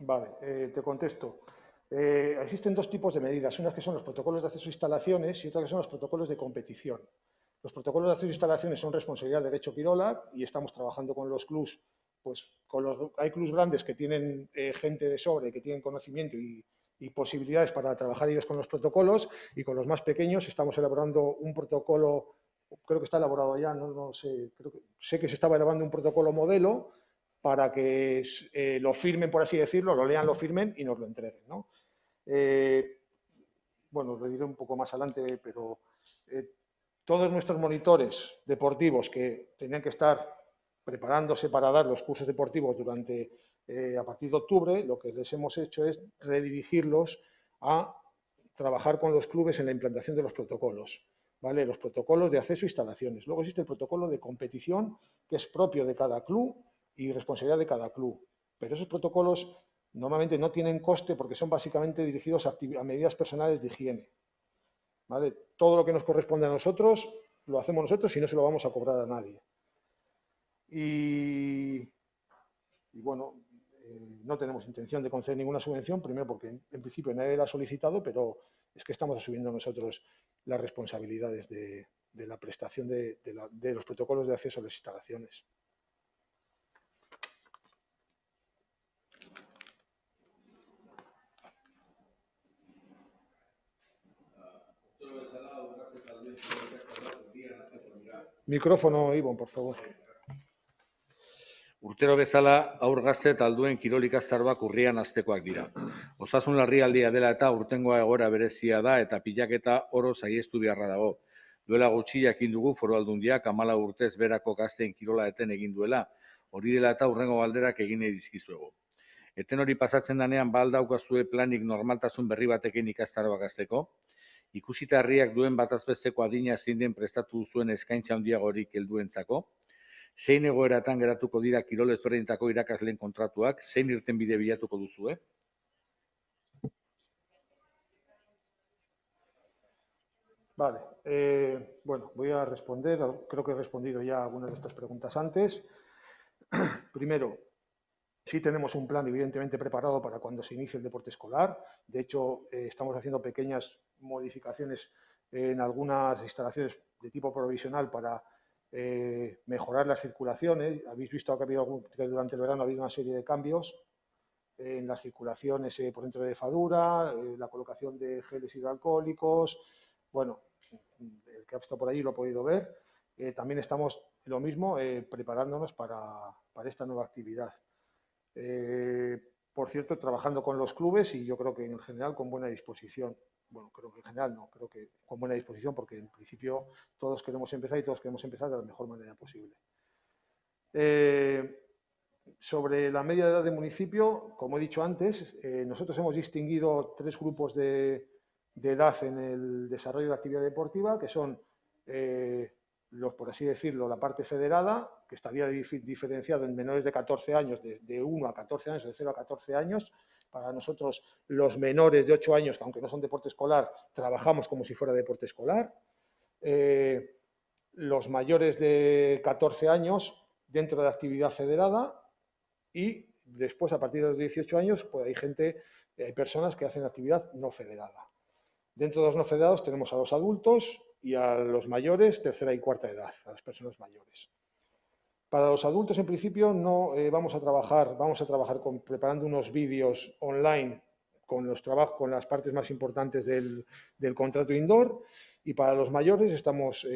Vale, te contesto. Existen 2 tipos de medidas, unas que son los protocolos de acceso a instalaciones y otras que son los protocolos de competición. Los protocolos de acceso a instalaciones son responsabilidad de Getxo Kirola y estamos trabajando con los clubs. Pues hay clubs grandes que tienen gente de sobre, que tienen conocimiento y posibilidades para trabajar ellos con los protocolos, y con los más pequeños estamos elaborando un protocolo, creo que está elaborado ya, no sé, sé que se estaba elaborando un protocolo modelo para que lo firmen, por así decirlo, lo lean, lo firmen y nos lo entreguen, ¿no? Bueno, os lo diré un poco más adelante, pero todos nuestros monitores deportivos que tenían que estar preparándose para dar los cursos deportivos a partir de octubre, lo que les hemos hecho es redirigirlos a trabajar con los clubes en la implantación de los protocolos, ¿vale? Los protocolos de acceso a instalaciones. Luego existe el protocolo de competición, que es propio de cada club y responsabilidad de cada club. Pero esos protocolos normalmente no tienen coste porque son básicamente dirigidos a medidas personales de higiene, ¿vale? Todo lo que nos corresponde a nosotros lo hacemos nosotros y no se lo vamos a cobrar a nadie. Y bueno, no tenemos intención de conceder ninguna subvención, primero porque en principio nadie la ha solicitado, pero es que estamos asumiendo nosotros las responsabilidades de la prestación de los protocolos de acceso a las instalaciones. Micrófono, Ivonne, por favor. Urtero bezala, haur gazte eta alduen kirol ikastaroak urrian hastekoak dira. Osasun larrialdia dela eta urtengoa egoera berezia da eta pilaketa oro saihestu beharra dago. Duela gutxi jakin dugu Foru Aldundiak 14 urtez berako gazteen kirola eten egin duela. Hori dela eta hurrengo galderak egin nahi dizkizuegu. Eten hori pasatzen danean ba al daukazue planik normaltasun berri batekin ikastaroak hasteko? Ikusita herriak duen bataz besteko adina zein den prestatu duzuen eskaintza handiagorik helduentzako? Zein egoeratan geratuko dira kirol ezberdinetako irakasleen kontratuak? Zein irtenbide bilatuko duzue? Vale. Bueno, voy a responder. Creo que he respondido ya a algunas de estas preguntas antes. Primero, sí tenemos un plan evidentemente preparado para cuando se inicie el deporte escolar. De hecho, estamos haciendo pequeñas modificaciones en algunas instalaciones de tipo provisional para mejorar las circulaciones. Habéis visto que durante el verano ha habido una serie de cambios en las circulaciones por dentro de Fadura, la colocación de geles hidroalcohólicos. Bueno, el que ha estado por allí lo ha podido ver. También estamos lo mismo preparándonos para esta nueva actividad. Por cierto, trabajando con los clubes y yo creo que en general con buena disposición. Bueno, creo que en general no, creo que con buena disposición porque en principio todos queremos empezar y todos queremos empezar de la mejor manera posible. Sobre la media de edad del municipio, como he dicho antes, nosotros hemos distinguido 3 grupos de edad en el desarrollo de la actividad deportiva, que son, por así decirlo, la parte federada, que estaría diferenciado en menores de 14 años, de 1 a 14 años, de 0 a 14 años. Para nosotros, los menores de 8 años, que aunque no son deporte escolar, trabajamos como si fuera deporte escolar. Los mayores de 14 años dentro de la actividad federada y después, a partir de los 18 años, pues hay personas que hacen actividad no federada. Dentro de los no federados tenemos a los adultos y a los mayores, tercera y cuarta edad, a las personas mayores. Para los adultos, en principio, no vamos a trabajar preparando unos vídeos online con las partes más importantes del contrato indoor, y para los mayores estamos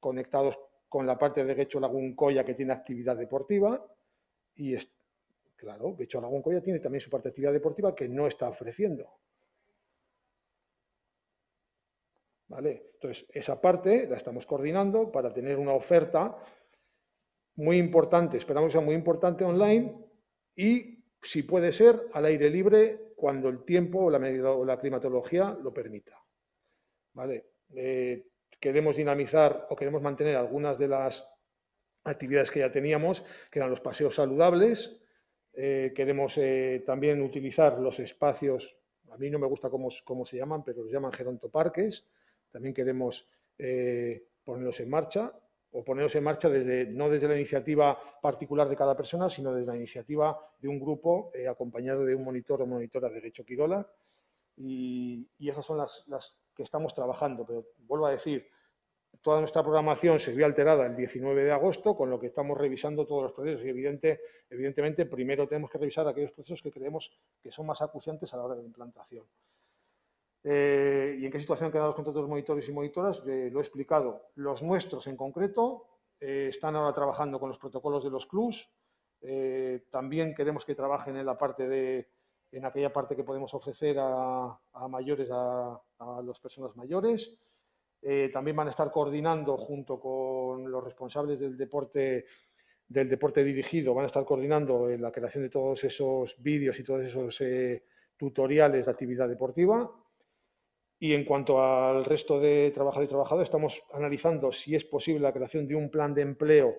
conectados con la parte de Getxo Lagunkoia, que tiene actividad deportiva, y claro, Getxo Lagunkoia tiene también su parte de actividad deportiva que no está ofreciendo. ¿Vale? Entonces, esa parte la estamos coordinando para tener una oferta muy importante, esperamos que sea muy importante online y, si puede ser, al aire libre cuando el tiempo o la climatología lo permita. ¿Vale? Queremos dinamizar o queremos mantener algunas de las actividades que ya teníamos, que eran los paseos saludables. Queremos también utilizar los espacios, a mí no me gusta cómo se llaman, pero los llaman gerontoparques. También queremos ponerlos en marcha, o ponerlos en marcha no desde la iniciativa particular de cada persona, sino desde la iniciativa de un grupo acompañado de un monitor o monitora de Getxo Kirola. Y esas son las que estamos trabajando. Pero vuelvo a decir, toda nuestra programación se vio alterada el 19 de agosto, con lo que estamos revisando todos los procesos. Y evidentemente, primero tenemos que revisar aquellos procesos que creemos que son más acuciantes a la hora de la implantación. ¿Y en qué situación han quedado los contratos de monitores y monitoras? Lo he explicado. Los nuestros, en concreto, están ahora trabajando con los protocolos de los clubs. También queremos que trabajen en aquella parte que podemos ofrecer a mayores, a las personas mayores. También van a estar coordinando, junto con los responsables del deporte dirigido, van a estar coordinando la creación de todos esos vídeos y todos esos tutoriales de actividad deportiva. Y en cuanto al resto de trabajadores y trabajadoras, estamos analizando si es posible la creación de un plan de empleo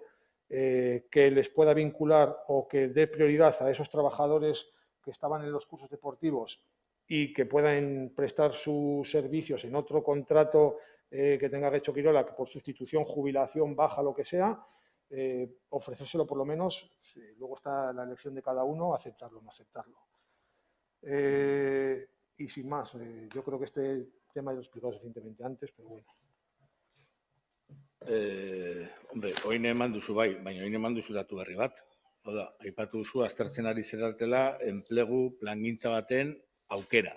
que les pueda vincular o que dé prioridad a esos trabajadores que estaban en los cursos deportivos y que puedan prestar sus servicios en otro contrato que tenga Getxo Kirola, por sustitución, jubilación, baja, lo que sea, ofrecérselo por lo menos. Luego está la elección de cada uno, aceptarlo o no aceptarlo. Y sin más, yo creo que tema ya lo he explicado suficientemente antes, pero bueno. Hombre, oin eman duzu bai, baina oin eman duzu datu berri bat. Hau da, aipatu duzu, aztertzen ari zeratela, enplegu plangintza baten aukera.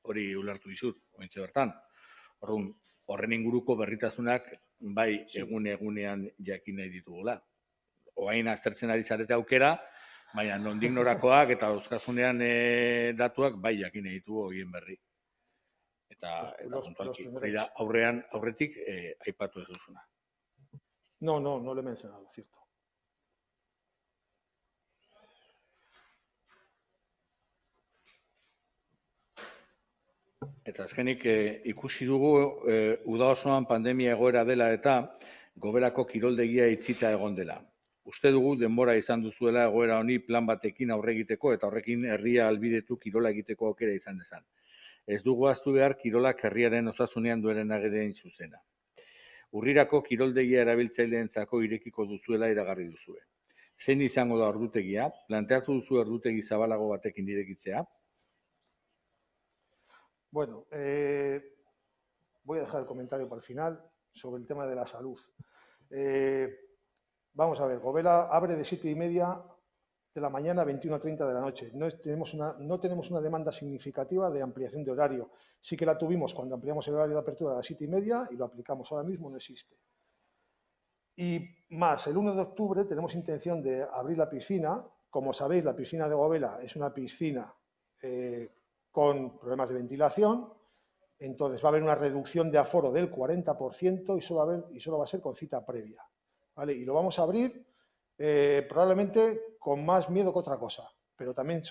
Hori ulertu dizut, ointxe bertan. Orduan, horren inguruko berritasunak bai egunean jakin nahi ditugula. Oain aztertzen ari zarete aukera, baina nondik norakoak eta dauzkazunean datuak bai jakin nahi ditugu horien berri. Eta puntualki, hori da aurretik aipatu ez duzuna. No lo he mencionado, cierto. Eta azkenik ikusi dugu uda osoan pandemia egoera dela eta Gobelako kiroldegia itzita egon dela. Uste dugu denbora izan duzuela egoera honi plan batekin aurre egiteko eta horrekin herria albidetu kirola egiteko aukera izan dezan. Ez dugu ahaztu behar kirolak herriaren osasunean duen agerein zuzena. Urrirako kiroldegia erabiltzaileentzako irekiko duzuela iragarri duzue. Zein izango da ordutegia? Planteatu duzu ordutegi zabalago batekin irekitzea? Bueno, voy a dejar el comentario para el final sobre el tema de la salud. Vamos a ver, Gobela abre de 7:30 de la mañana a 21:30 de la noche. No tenemos una demanda significativa de ampliación de horario. Sí que la tuvimos cuando ampliamos el horario de apertura a las 7:30 y lo aplicamos ahora mismo, no existe. Y más, el 1 de octubre tenemos intención de abrir la piscina. Como sabéis, la piscina de Gobela es una piscina con problemas de ventilación, entonces va a haber una reducción de aforo del 40% y solo va a ser con cita previa, ¿vale? Y lo vamos a abrir probablemente con más miedo que otra cosa, pero también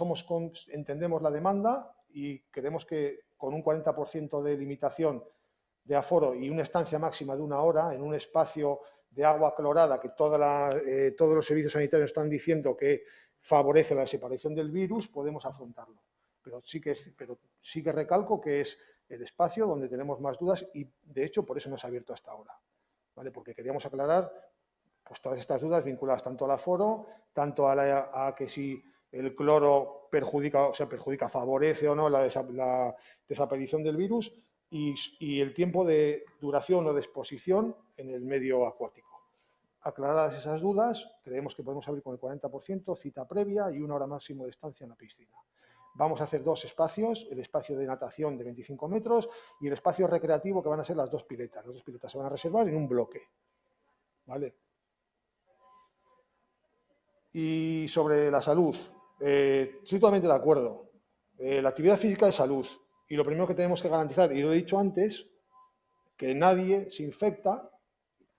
entendemos la demanda y queremos que con un 40% de limitación de aforo y una estancia máxima de 1 hora en un espacio de agua clorada que todos los servicios sanitarios están diciendo que favorece la separación del virus, podemos afrontarlo. Pero sí que recalco que es el espacio donde tenemos más dudas y, de hecho, por eso no se ha abierto hasta ahora, ¿vale? Porque queríamos aclarar pues, todas estas dudas vinculadas tanto al aforo, tanto a que si el cloro perjudica, favorece o no la desaparición del virus y el tiempo de duración o de exposición en el medio acuático. Aclaradas esas dudas, creemos que podemos abrir con el 40%, cita previa y 1 hora máximo de estancia en la piscina. Vamos a hacer 2 espacios, el espacio de natación de 25 metros y el espacio recreativo que van a ser las 2 piletas. Las 2 piletas se van a reservar en un bloque, ¿vale? Y sobre la salud, estoy totalmente de acuerdo. La actividad física es salud y lo primero que tenemos que garantizar, y lo he dicho antes, que nadie se infecta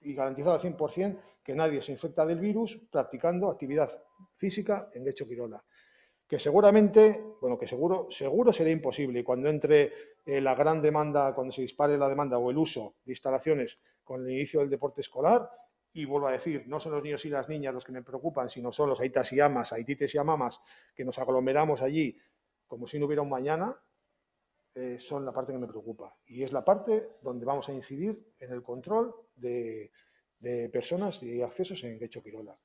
y garantizar al 100% que nadie se infecta del virus practicando actividad física en Getxo Kirola. Que seguramente, bueno, que seguro será imposible. Y cuando entre la gran demanda, cuando se dispare la demanda o el uso de instalaciones con el inicio del deporte escolar, y vuelvo a decir, no son los niños y las niñas los que me preocupan, sino son los aitas y amas, aitites y amamas, que nos aglomeramos allí como si no hubiera un mañana, son la parte que me preocupa. Y es la parte donde vamos a incidir en el control de personas y accesos en Getxo Kirola.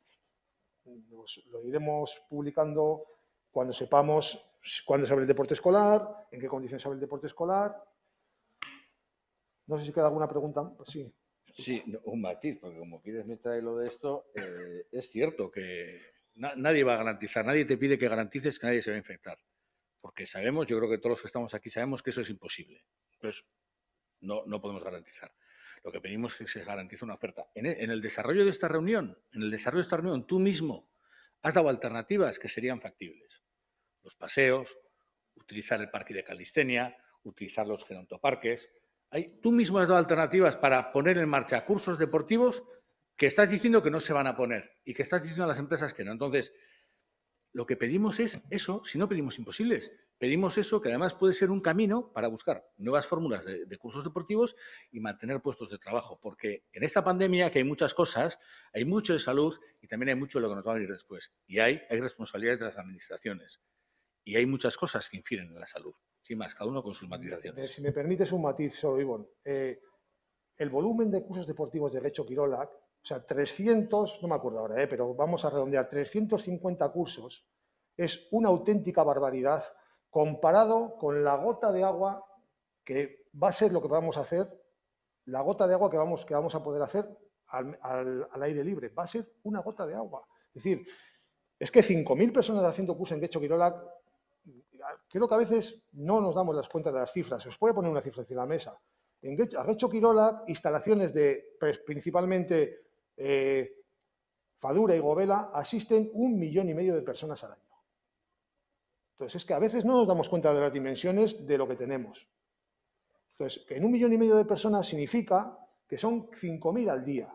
Lo iremos publicando cuando sepamos cuándo se abre el deporte escolar, en qué condiciones se abre el deporte escolar. No sé si queda alguna pregunta. Pues sí. Sí, un matiz, porque como quieres meter lo de esto, es cierto que nadie va a garantizar, nadie te pide que garantices que nadie se va a infectar. Porque sabemos, yo creo que todos los que estamos aquí sabemos que eso es imposible. Entonces, no podemos garantizar. Lo que pedimos es que se garantice una oferta. En el desarrollo de esta reunión, tú mismo has dado alternativas que serían factibles. Los paseos, utilizar el parque de calistenia, utilizar los gerontoparques. Tú mismo has dado alternativas para poner en marcha cursos deportivos que estás diciendo que no se van a poner y que estás diciendo a las empresas que no. Entonces, lo que pedimos es eso, si no pedimos imposibles. Pedimos eso, que además puede ser un camino para buscar nuevas fórmulas de cursos deportivos y mantener puestos de trabajo. Porque en esta pandemia, que hay muchas cosas, hay mucho de salud y también hay mucho de lo que nos va a venir después. Y hay responsabilidades de las administraciones. Y hay muchas cosas que infieren en la salud. Sin más, cada uno con sus matizaciones. Si me permites un matiz solo, Ivonne. El volumen de cursos deportivos de Getxo Kirola, o sea, 300, no me acuerdo ahora, pero vamos a redondear, 350 cursos, es una auténtica barbaridad comparado con la gota de agua que va a ser lo que vamos a hacer, la gota de agua que vamos a poder hacer al aire libre. Va a ser una gota de agua. Es decir, es que 5.000 personas haciendo curso en Getxo Kirolak, creo que a veces no nos damos las cuentas de las cifras. Os voy a poner una cifra encima de la mesa. A Getxo Kirolak, instalaciones de principalmente Fadura y Gobela, asisten 1,5 millones de personas al año. Entonces, es que a veces no nos damos cuenta de las dimensiones de lo que tenemos. Entonces, que en 1,5 millones de personas significa que son 5.000 al día.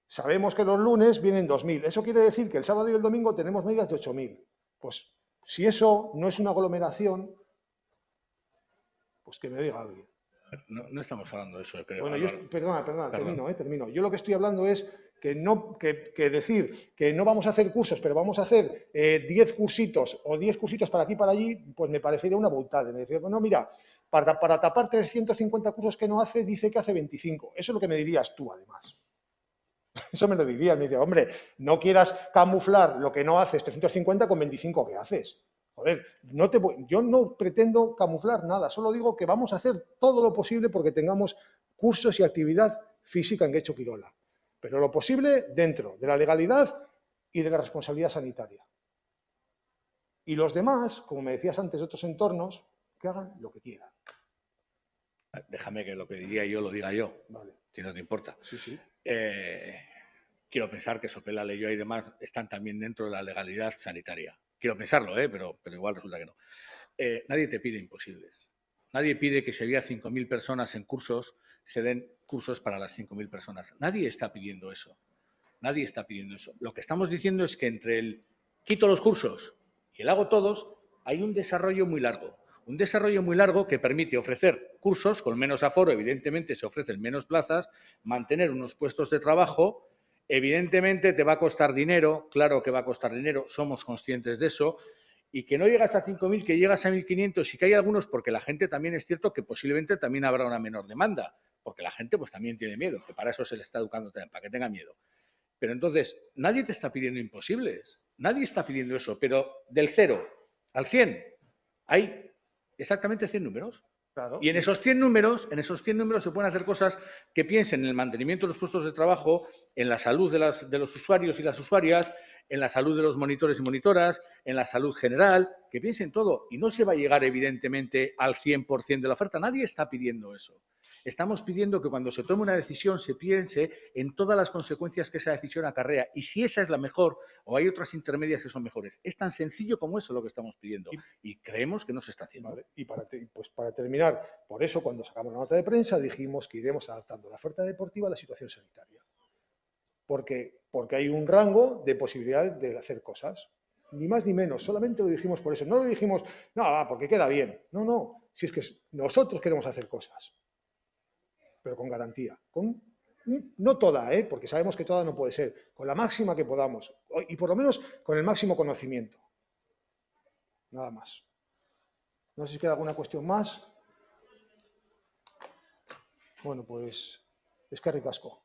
Sabemos que los lunes vienen 2.000. Eso quiere decir que el sábado y el domingo tenemos medias de 8.000. Pues, si eso no es una aglomeración, pues que me diga alguien. No estamos hablando de eso, creo. Bueno, perdona, termino. Yo lo que estoy hablando es que decir que no vamos a hacer cursos, pero vamos a hacer 10 cursitos o 10 cursitos para aquí y para allí, pues me parecería una boutade. Me decía, bueno, mira, para tapar 350 cursos que no hace, dice que hace 25. Eso es lo que me dirías tú, además. Eso me lo dirías. Me dice, hombre, no quieras camuflar lo que no haces 350 con 25 que haces. Joder, yo no pretendo camuflar nada, solo digo que vamos a hacer todo lo posible porque tengamos cursos y actividad física en Getxo Kirolak. Pero lo posible dentro de la legalidad y de la responsabilidad sanitaria. Y los demás, como me decías antes de otros entornos, que hagan lo que quieran. Déjame que lo que diría yo lo diga yo, Vale. si no te importa. Sí. Quiero pensar que Sopela, Leioa y demás están también dentro de la legalidad sanitaria. Quiero pensarlo, pero igual resulta que no. Nadie te pide imposibles. Nadie pide que si había 5.000 personas en cursos, se den cursos para las 5.000 personas. Nadie está pidiendo eso. Nadie está pidiendo eso. Lo que estamos diciendo es que entre el quito los cursos y el hago todos, hay un desarrollo muy largo. Un desarrollo muy largo que permite ofrecer cursos con menos aforo, evidentemente se ofrecen menos plazas, mantener unos puestos de trabajo. Evidentemente te va a costar dinero, claro que va a costar dinero, somos conscientes de eso, y que no llegas a 5.000, que llegas a 1.500 y que hay algunos, porque la gente también es cierto que posiblemente también habrá una menor demanda, porque la gente pues también tiene miedo, que para eso se le está educando también, para que tenga miedo. Pero entonces, nadie te está pidiendo imposibles, nadie está pidiendo eso, pero del 0 al 100 hay exactamente 100 números. Claro. Y en esos 100 números se pueden hacer cosas que piensen en el mantenimiento de los puestos de trabajo, en la salud de los usuarios y las usuarias, en la salud de los monitores y monitoras, en la salud general, que piensen todo. Y no se va a llegar, evidentemente, al 100% de la oferta. Nadie está pidiendo eso. Estamos pidiendo que cuando se tome una decisión se piense en todas las consecuencias que esa decisión acarrea y si esa es la mejor o hay otras intermedias que son mejores. Es tan sencillo como eso lo que estamos pidiendo y creemos que no se está haciendo. Vale. Y para terminar, por eso cuando sacamos la nota de prensa dijimos que iremos adaptando la oferta deportiva a la situación sanitaria. Porque hay un rango de posibilidades de hacer cosas. Ni más ni menos, solamente lo dijimos por eso. No lo dijimos, no, porque queda bien. No, si es que nosotros queremos hacer cosas, pero con garantía. No toda, porque sabemos que toda no puede ser, con la máxima que podamos y por lo menos con el máximo conocimiento. Nada más. No sé si queda alguna cuestión más. Bueno, pues eskerrik asko.